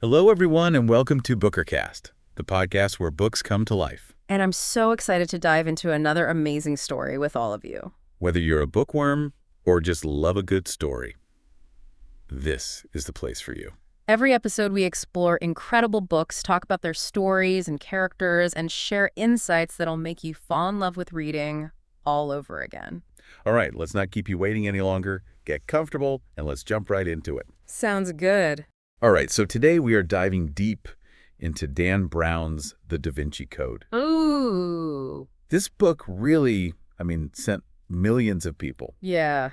Hello, everyone, and welcome to Bookercast, the podcast where books come to life. And I'm so excited to dive into another amazing story with all of you. Whether you're a bookworm or just love a good story, this is the place for you. Every episode, we explore incredible books, talk about their stories and characters, and share insights that'll make you fall in love with reading all over again. All right, let's not keep you waiting any longer. Get comfortable, and let's jump right into it. Sounds good. All right, so today we are diving deep into Dan Brown's The Da Vinci Code. Ooh. This book really, sent millions of people Yeah,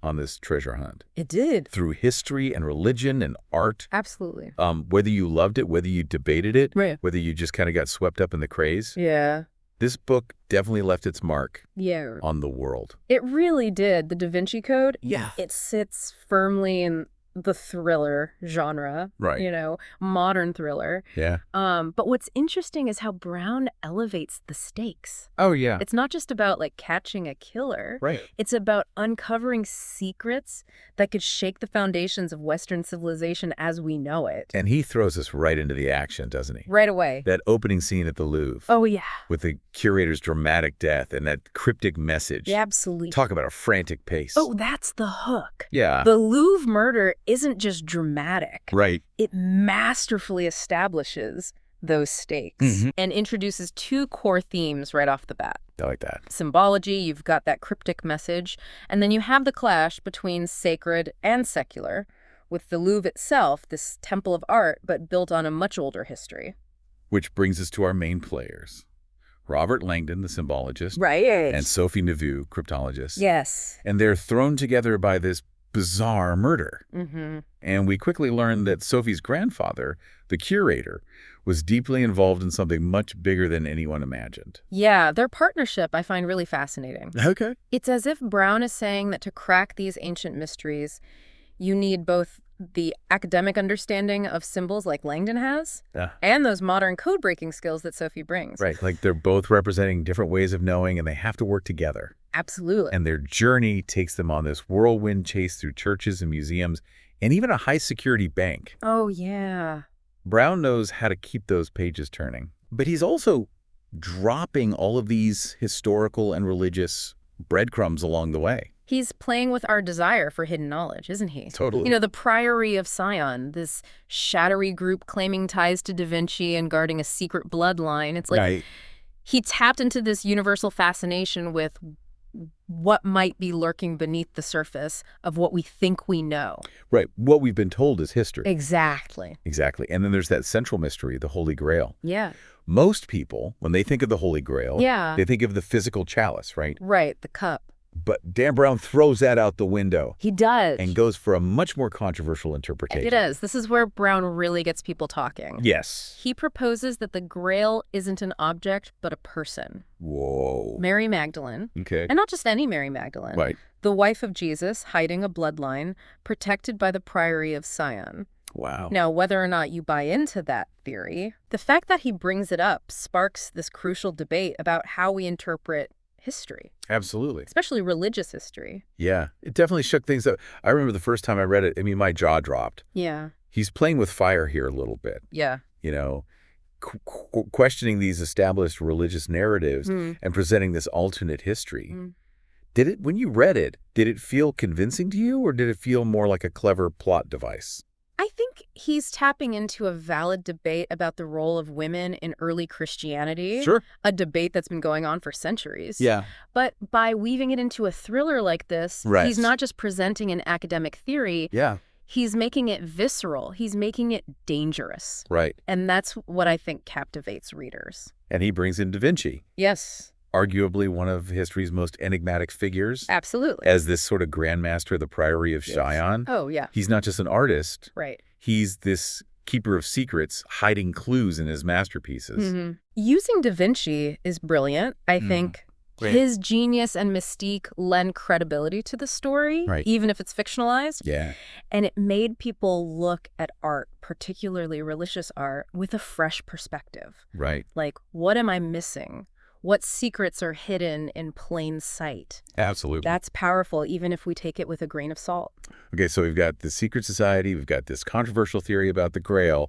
on this treasure hunt it did. through history and religion and art. Absolutely. Whether you loved it, whether you debated it, Right. whether you just kind of got swept up in the craze, Yeah. this book definitely left its mark Yeah. on the world. It really did. The Da Vinci Code, Yeah. it sits firmly in the thriller genre, Right. Modern thriller. Yeah. But what's interesting is how Brown elevates the stakes. Oh, yeah. It's not just about catching a killer. Right. It's about uncovering secrets that could shake the foundations of Western civilization as we know it. And he throws us right into the action, doesn't he? Right away. That opening scene at the Louvre. Oh, yeah. With the curator's dramatic death and that cryptic message. Yeah, absolutely. Talk about a frantic pace. Oh, that's the hook. Yeah. The Louvre murder isn't just dramatic. Right. It masterfully establishes those stakes and introduces two core themes right off the bat. I like that. Symbology, you've got that cryptic message, and then you have the clash between sacred and secular, with the Louvre itself, this temple of art, but built on a much older history. Which brings us to our main players. Robert Langdon, the symbologist. Right. And Sophie Neveu, cryptologist. Yes. And they're thrown together by this bizarre murder. Mm-hmm. And we quickly learn that Sophie's grandfather, the curator, was deeply involved in something much bigger than anyone imagined. Yeah, their partnership I find really fascinating. Okay. It's as if Brown is saying that to crack these ancient mysteries, you need both the academic understanding of symbols like Langdon has and those modern code-breaking skills that Sophie brings. Right, like they're both representing different ways of knowing, and they have to work together. Absolutely. And their journey takes them on this whirlwind chase through churches and museums and even a high-security bank. Oh, yeah. Brown knows how to keep those pages turning. But he's also dropping all of these historical and religious breadcrumbs along the way. He's playing with our desire for hidden knowledge, isn't he? Totally. The Priory of Sion, this shadowy group claiming ties to Da Vinci and guarding a secret bloodline. It's like Right. he tapped into this universal fascination with what might be lurking beneath the surface of what we think we know. Right. What we've been told is history. Exactly. Exactly. And then there's that central mystery, the Holy Grail. Yeah. Most people, when they think of the Holy Grail, they think of the physical chalice, right? Right, the cup. But Dan Brown throws that out the window He does. and goes for a much more controversial interpretation. It is. This is where Brown really gets people talking. Yes. He proposes that the Grail isn't an object, but a person. Whoa. Mary Magdalene. Okay. And not just any Mary Magdalene. Right. The wife of Jesus, hiding a bloodline, protected by the Priory of Sion. Wow. Now, whether or not you buy into that theory, the fact that he brings it up sparks this crucial debate about how we interpret history, Absolutely. especially religious history. Yeah. It definitely shook things up. I remember the first time I read it, my jaw dropped. Yeah. He's playing with fire here a little bit, Yeah. Questioning these established religious narratives and presenting this alternate history. When you read it, did it feel convincing to you, or did it feel more like a clever plot device? I think he's tapping into a valid debate about the role of women in early Christianity. Sure. A debate that's been going on for centuries. Yeah. But by weaving it into a thriller like this, Right. he's not just presenting an academic theory. Yeah. He's making it visceral. He's making it dangerous. Right. And that's what I think captivates readers. And he brings in Da Vinci, Yes, arguably one of history's most enigmatic figures, absolutely. as this sort of grandmaster of the Priory of Sion. Oh, yeah. He's not just an artist. Right. He's this keeper of secrets, hiding clues in his masterpieces. Using Da Vinci is brilliant. I think Great. his genius and mystique lend credibility to the story, Right. even if it's fictionalized. Yeah. And it made people look at art, particularly religious art, with a fresh perspective. Right. Like, what am I missing? What secrets are hidden in plain sight? Absolutely. That's powerful, even if we take it with a grain of salt. Okay, so we've got the secret society, we've got this controversial theory about the Grail.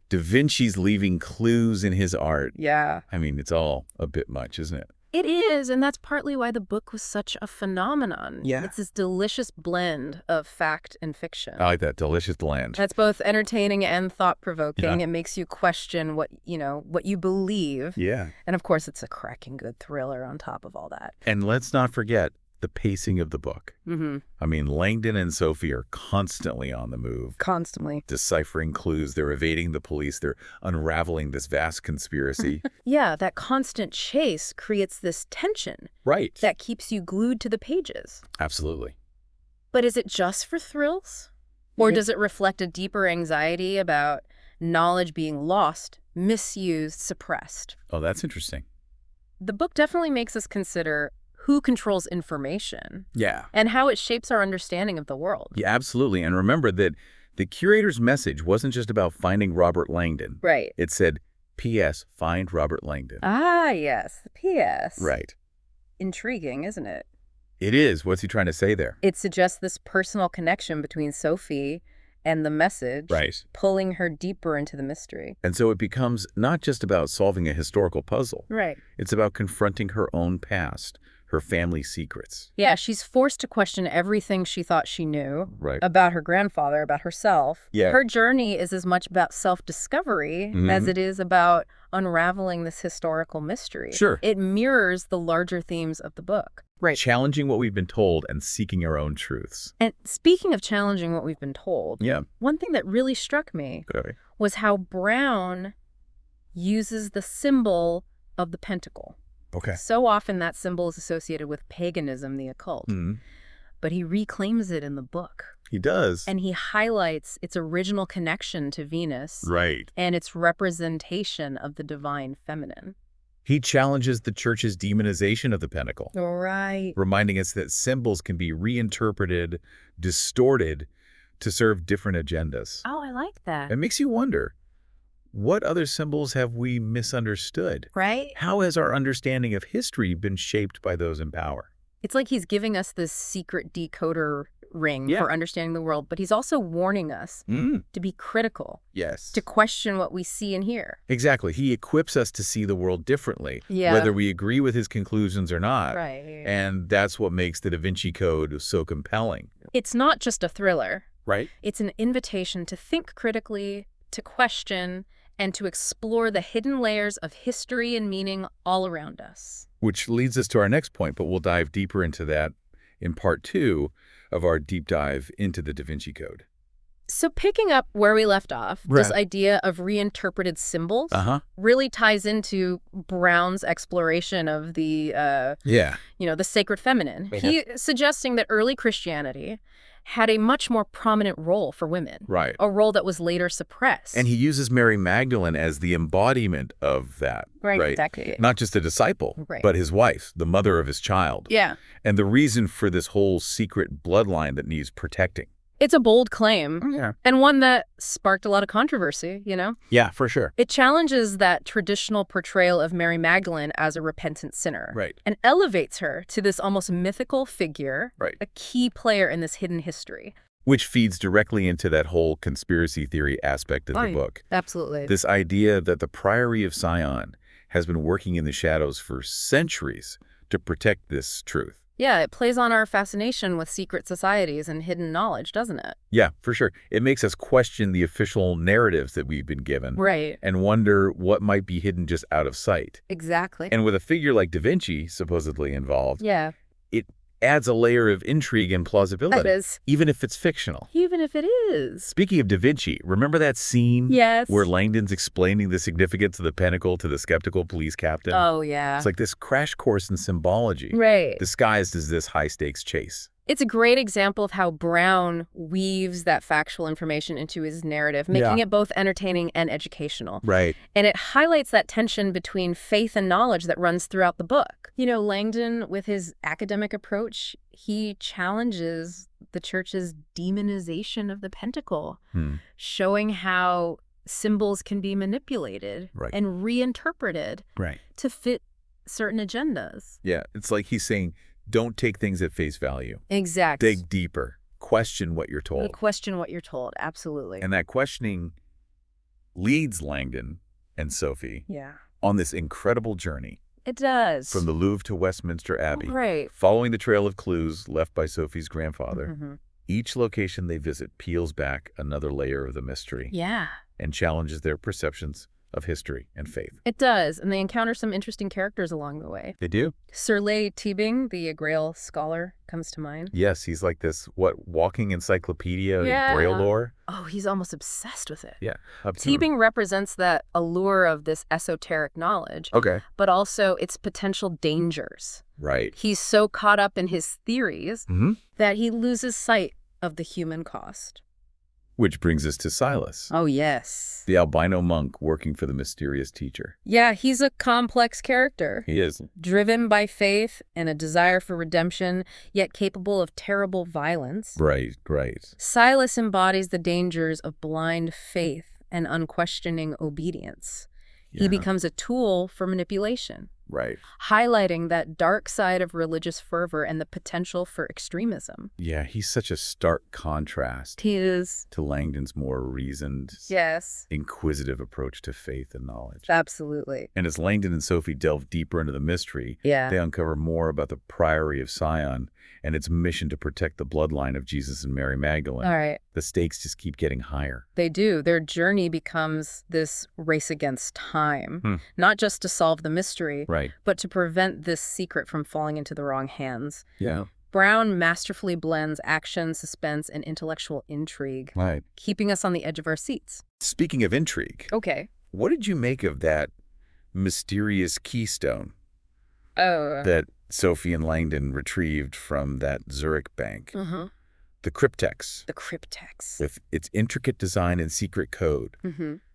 Da Vinci's leaving clues in his art. Yeah. I mean, it's all a bit much, isn't it? It is, and that's partly why the book was such a phenomenon. Yeah. It's this delicious blend of fact and fiction. I like that. Delicious blend. That's both entertaining and thought-provoking. Yeah. It makes you question what you believe. Yeah. And of course, it's a cracking good thriller on top of all that. And let's not forget the pacing of the book. Mm-hmm. I mean, Langdon and Sophie are constantly on the move. Constantly. Deciphering clues. They're evading the police. They're unraveling this vast conspiracy. Yeah, that constant chase creates this tension. Right. That keeps you glued to the pages. Absolutely. But is it just for thrills? Or does it reflect a deeper anxiety about knowledge being lost, misused, suppressed? Oh, that's interesting. The book definitely makes us consider who controls information. Yeah. And how it shapes our understanding of the world. Yeah, absolutely. And remember that the curator's message wasn't just about finding Robert Langdon. Right. It said, P.S. Find Robert Langdon. Ah, yes. The P.S. Right. Intriguing, isn't it? It is. What's he trying to say there? It suggests this personal connection between Sophie and the message, Right. pulling her deeper into the mystery. And so it becomes not just about solving a historical puzzle. Right. It's about confronting her own past, her family secrets. Yeah, she's forced to question everything she thought she knew Right. about her grandfather, about herself. Yeah. Her journey is as much about self-discovery as it is about unraveling this historical mystery. Sure. It mirrors the larger themes of the book. Right. Challenging what we've been told and seeking our own truths. And speaking of challenging what we've been told, Yeah. one thing that really struck me Okay. was how Brown uses the symbol of the pentacle. Okay. So often that symbol is associated with paganism, the occult. But he reclaims it in the book. He does. And he highlights its original connection to Venus Right. and its representation of the divine feminine. He challenges the church's demonization of the pentacle, Right. reminding us that symbols can be reinterpreted, distorted to serve different agendas. Oh, I like that. It makes you wonder, what other symbols have we misunderstood? Right? How has our understanding of history been shaped by those in power? It's like he's giving us this secret decoder ring Yeah. for understanding the world, but he's also warning us to be critical, Yes. to question what we see and hear. Exactly. He equips us to see the world differently, Yeah. whether we agree with his conclusions or not. Right. And that's what makes the Da Vinci Code so compelling. It's not just a thriller. Right? It's an invitation to think critically, to question, and to explore the hidden layers of history and meaning all around us. Which leads us to our next point, but we'll dive deeper into that in part 2 of our deep dive into the Da Vinci Code. So picking up where we left off, this Right. idea of reinterpreted symbols Uh-huh. really ties into Brown's exploration of the, Yeah. the sacred feminine. He suggesting that early Christianity had a much more prominent role for women, Right. a role that was later suppressed. And he uses Mary Magdalene as the embodiment of that. Right, Right. exactly. Not just a disciple, Right. but his wife, the mother of his child. Yeah. And the reason for this whole secret bloodline that needs protecting. It's a bold claim, Yeah. and one that sparked a lot of controversy, Yeah, for sure. It challenges that traditional portrayal of Mary Magdalene as a repentant sinner. Right. And elevates her to this almost mythical figure, Right. a key player in this hidden history. Which feeds directly into that whole conspiracy theory aspect of the book. Absolutely. This idea that the Priory of Sion has been working in the shadows for centuries to protect this truth. Yeah, it plays on our fascination with secret societies and hidden knowledge, doesn't it? Yeah, for sure. It makes us question the official narratives that we've been given. Right. And wonder what might be hidden just out of sight. Exactly. And with a figure like Da Vinci supposedly involved, Yeah. it adds a layer of intrigue and plausibility. That is. Even if it's fictional. Even if it is. Speaking of Da Vinci, remember that scene Yes. where Langdon's explaining the significance of the pentacle to the skeptical police captain? Oh, yeah. It's like this crash course in symbology, Right. disguised as this high-stakes chase. It's a great example of how Brown weaves that factual information into his narrative, making it both entertaining and educational. Right. And it highlights that tension between faith and knowledge that runs throughout the book. Langdon, with his academic approach, he challenges the church's demonization of the pentacle, showing how symbols can be manipulated Right. and reinterpreted Right. to fit certain agendas. Yeah, it's like he's saying, don't take things at face value. Exactly. Dig deeper. Question what you're told. Question what you're told, absolutely. And that questioning leads Langdon and Sophie on this incredible journey. It does. From the Louvre to Westminster Abbey. Right. Following the trail of clues left by Sophie's grandfather, each location they visit peels back another layer of the mystery. Yeah. And challenges their perceptions of history and faith. It does, and they encounter some interesting characters along the way. They do. Sir Leigh Teabing, the Grail scholar, comes to mind. Yes, he's like this, walking encyclopedia of Grail lore? Oh, he's almost obsessed with it. Yeah. Teabing represents that allure of this esoteric knowledge. Okay. But also its potential dangers. Right. He's so caught up in his theories that he loses sight of the human cost. Which brings us to Silas. Oh, yes. The albino monk working for the mysterious teacher. Yeah, he's a complex character. He is. Driven by faith and a desire for redemption, yet capable of terrible violence. Right. Silas embodies the dangers of blind faith and unquestioning obedience. Yeah. He becomes a tool for manipulation. Right. Highlighting that dark side of religious fervor and the potential for extremism. Yeah, he's such a stark contrast. He is. To Langdon's more reasoned, inquisitive approach to faith and knowledge. Absolutely. And as Langdon and Sophie delve deeper into the mystery, they uncover more about the Priory of Sion and its mission to protect the bloodline of Jesus and Mary Magdalene. All right. The stakes just keep getting higher. They do. Their journey becomes this race against time, not just to solve the mystery, but to prevent this secret from falling into the wrong hands. Yeah. Brown masterfully blends action, suspense, and intellectual intrigue, keeping us on the edge of our seats. Speaking of intrigue, what did you make of that mysterious keystone that Sophie and Langdon retrieved from that Zurich bank? The cryptex. The cryptex. With its intricate design and secret code,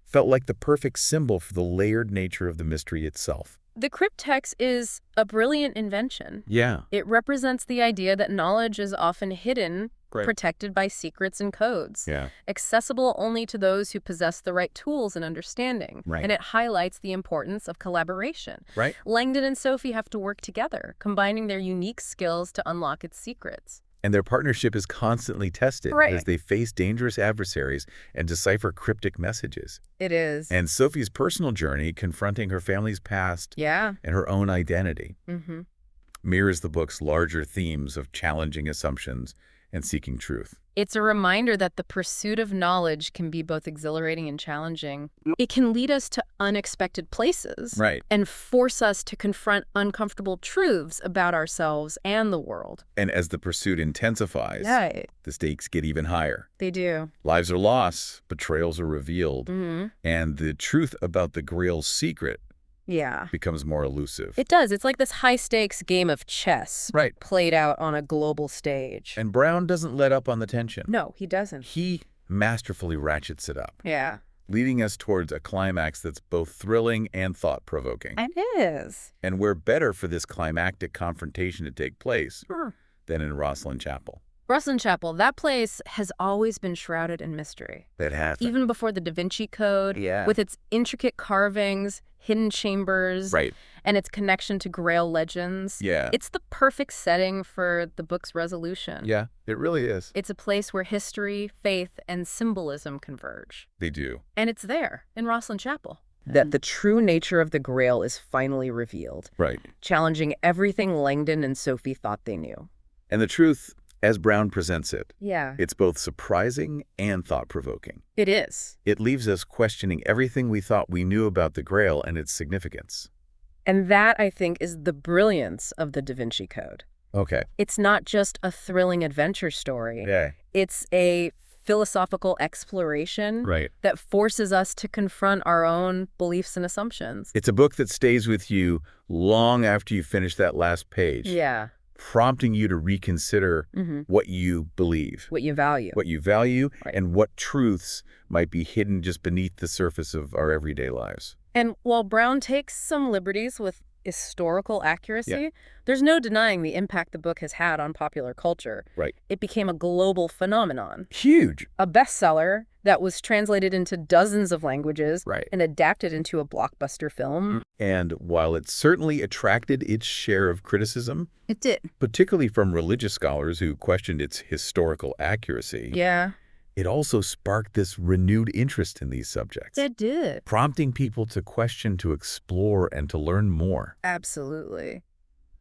felt like the perfect symbol for the layered nature of the mystery itself. The cryptex is a brilliant invention. Yeah. It represents the idea that knowledge is often hidden, protected by secrets and codes, accessible only to those who possess the right tools and understanding. And it highlights the importance of collaboration. Langdon and Sophie have to work together, combining their unique skills to unlock its secrets. And their partnership is constantly tested as they face dangerous adversaries and decipher cryptic messages. It is. And Sophie's personal journey, confronting her family's past and her own identity, mirrors the book's larger themes of challenging assumptions and seeking truth. It's a reminder that the pursuit of knowledge can be both exhilarating and challenging. It can lead us to unexpected places and force us to confront uncomfortable truths about ourselves and the world. And as the pursuit intensifies, the stakes get even higher. They do. Lives are lost, betrayals are revealed, and the truth about the Grail's secret becomes more elusive. It does. It's like this high-stakes game of chess played out on a global stage. And Brown doesn't let up on the tension. No, he doesn't. He masterfully ratchets it up. Yeah. Leading us towards a climax that's both thrilling and thought-provoking. It is. And we're better for this climactic confrontation to take place than in Rosslyn Chapel. Rosslyn Chapel, that place has always been shrouded in mystery. It has. Even before the Da Vinci Code, with its intricate carvings, hidden chambers, and its connection to Grail legends. It's the perfect setting for the book's resolution. Yeah, it really is. It's a place where history, faith, and symbolism converge. They do. And it's there, in Rosslyn Chapel. That the true nature of the Grail is finally revealed. Challenging everything Langdon and Sophie thought they knew. And the truth, as Brown presents it, Yeah. it's both surprising and thought-provoking. It is. It leaves us questioning everything we thought we knew about the Grail and its significance. And that, I think, is the brilliance of the Da Vinci Code. Okay. It's not just a thrilling adventure story. Yeah. It's a philosophical exploration Right. that forces us to confront our own beliefs and assumptions. It's a book that stays with you long after you finish that last page. Yeah. Prompting you to reconsider what you believe, What you value. Right. And what truths might be hidden just beneath the surface of our everyday lives. And while Brown takes some liberties with historical accuracy, there's no denying the impact the book has had on popular culture. Right. It became a global phenomenon. Huge. A bestseller, that was translated into dozens of languages and adapted into a blockbuster film. And while it certainly attracted its share of criticism, it did, particularly from religious scholars who questioned its historical accuracy, it also sparked this renewed interest in these subjects. It did. Prompting people to question, to explore, and to learn more. Absolutely.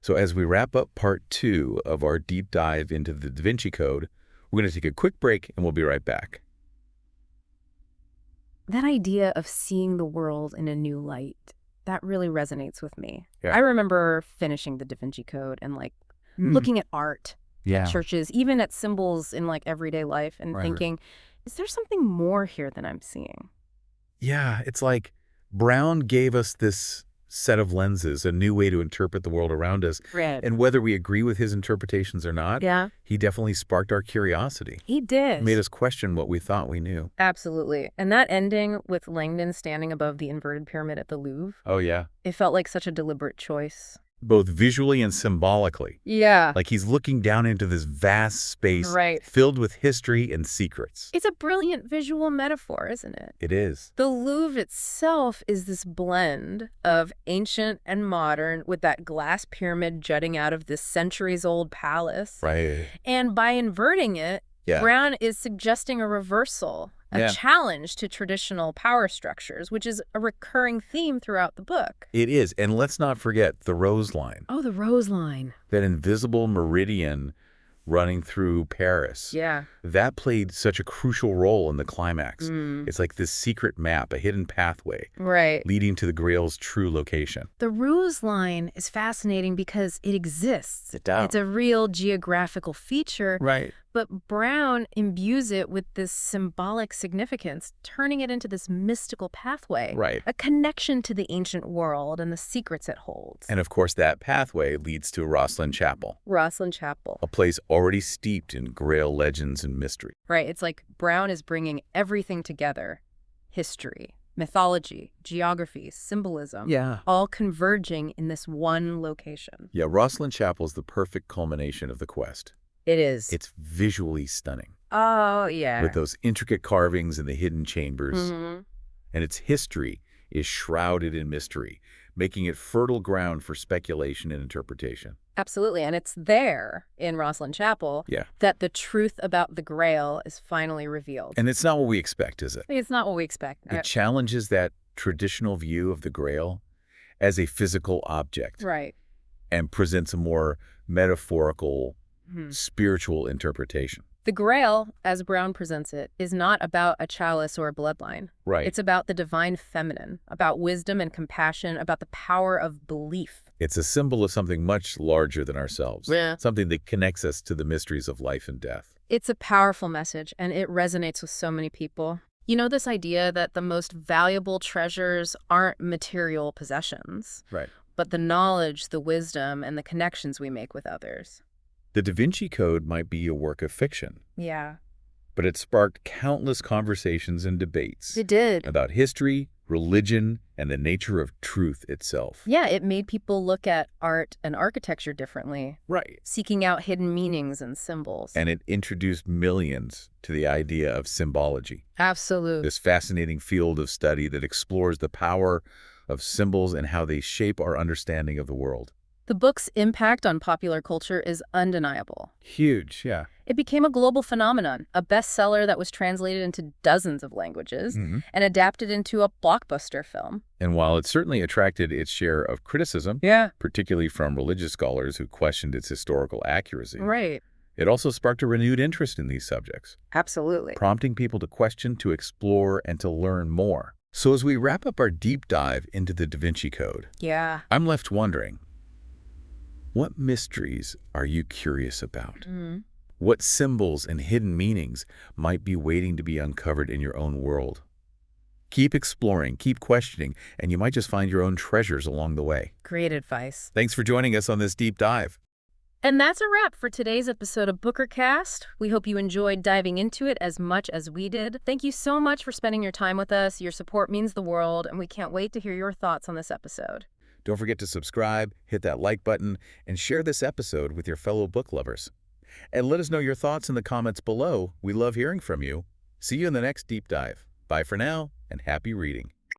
So as we wrap up part 2 of our deep dive into the Da Vinci Code, we're going to take a quick break and we'll be right back. That idea of seeing the world in a new light, that really resonates with me. I remember finishing the Da Vinci Code and looking at art, at churches, even at symbols in everyday life and thinking, is there something more here than I'm seeing? Yeah, it's like Brown gave us this set of lenses, a new way to interpret the world around us. And whether we agree with his interpretations or not, he definitely sparked our curiosity. He did. Made us question what we thought we knew. Absolutely. And that ending with Langdon standing above the inverted pyramid at the Louvre. Oh, yeah. It felt like such a deliberate choice. Both visually and symbolically. Yeah. Like he's looking down into this vast space filled with history and secrets. It's a brilliant visual metaphor, isn't it? It is. The Louvre itself is this blend of ancient and modern with that glass pyramid jutting out of this centuries-old palace. And by inverting it, Brown is suggesting a reversal, a challenge to traditional power structures, which is a recurring theme throughout the book. It is. And let's not forget the Rose Line. Oh, the Rose Line. That invisible meridian running through Paris. That played such a crucial role in the climax. It's like this secret map, a hidden pathway. Leading to the Grail's true location. The Rose Line is fascinating because it exists. It's a real geographical feature. But Brown imbues it with this symbolic significance, turning it into this mystical pathway. A connection to the ancient world and the secrets it holds. And of course, that pathway leads to Rosslyn Chapel. Rosslyn Chapel. A place already steeped in Grail legends and mystery. It's like Brown is bringing everything together. History, mythology, geography, symbolism. All converging in this one location. Rosslyn Chapel is the perfect culmination of the quest. It is. It's visually stunning. Oh, yeah. With those intricate carvings and the hidden chambers. And its history is shrouded in mystery, making it fertile ground for speculation and interpretation. Absolutely. And it's there in Rosslyn Chapel that the truth about the Grail is finally revealed. And it's not what we expect, is it? It's not what we expect. It challenges that traditional view of the Grail as a physical object. And presents a more metaphorical, spiritual interpretation. The Grail, as Brown presents it, is not about a chalice or a bloodline. It's about the divine feminine, about wisdom and compassion, about the power of belief. It's a symbol of something much larger than ourselves. Something that connects us to the mysteries of life and death. It's a powerful message, and it resonates with so many people. You know, this idea that the most valuable treasures aren't material possessions, but the knowledge, the wisdom, and the connections we make with others. The Da Vinci Code might be a work of fiction. But it sparked countless conversations and debates. It did. About history, religion, and the nature of truth itself. It made people look at art and architecture differently. Seeking out hidden meanings and symbols. And it introduced millions to the idea of symbology. Absolutely. This fascinating field of study that explores the power of symbols and how they shape our understanding of the world. The book's impact on popular culture is undeniable. Huge, It became a global phenomenon, a bestseller that was translated into dozens of languages and adapted into a blockbuster film. And while it certainly attracted its share of criticism, particularly from religious scholars who questioned its historical accuracy, it also sparked a renewed interest in these subjects. Absolutely. Prompting people to question, to explore, and to learn more. So as we wrap up our deep dive into the Da Vinci Code, I'm left wondering, what mysteries are you curious about? What symbols and hidden meanings might be waiting to be uncovered in your own world? Keep exploring, keep questioning, and you might just find your own treasures along the way. Great advice. Thanks for joining us on this deep dive. And that's a wrap for today's episode of BookerCast. We hope you enjoyed diving into it as much as we did. Thank you so much for spending your time with us. Your support means the world, and we can't wait to hear your thoughts on this episode. Don't forget to subscribe, hit that like button, and share this episode with your fellow book lovers. And let us know your thoughts in the comments below. We love hearing from you. See you in the next deep dive. Bye for now, and happy reading.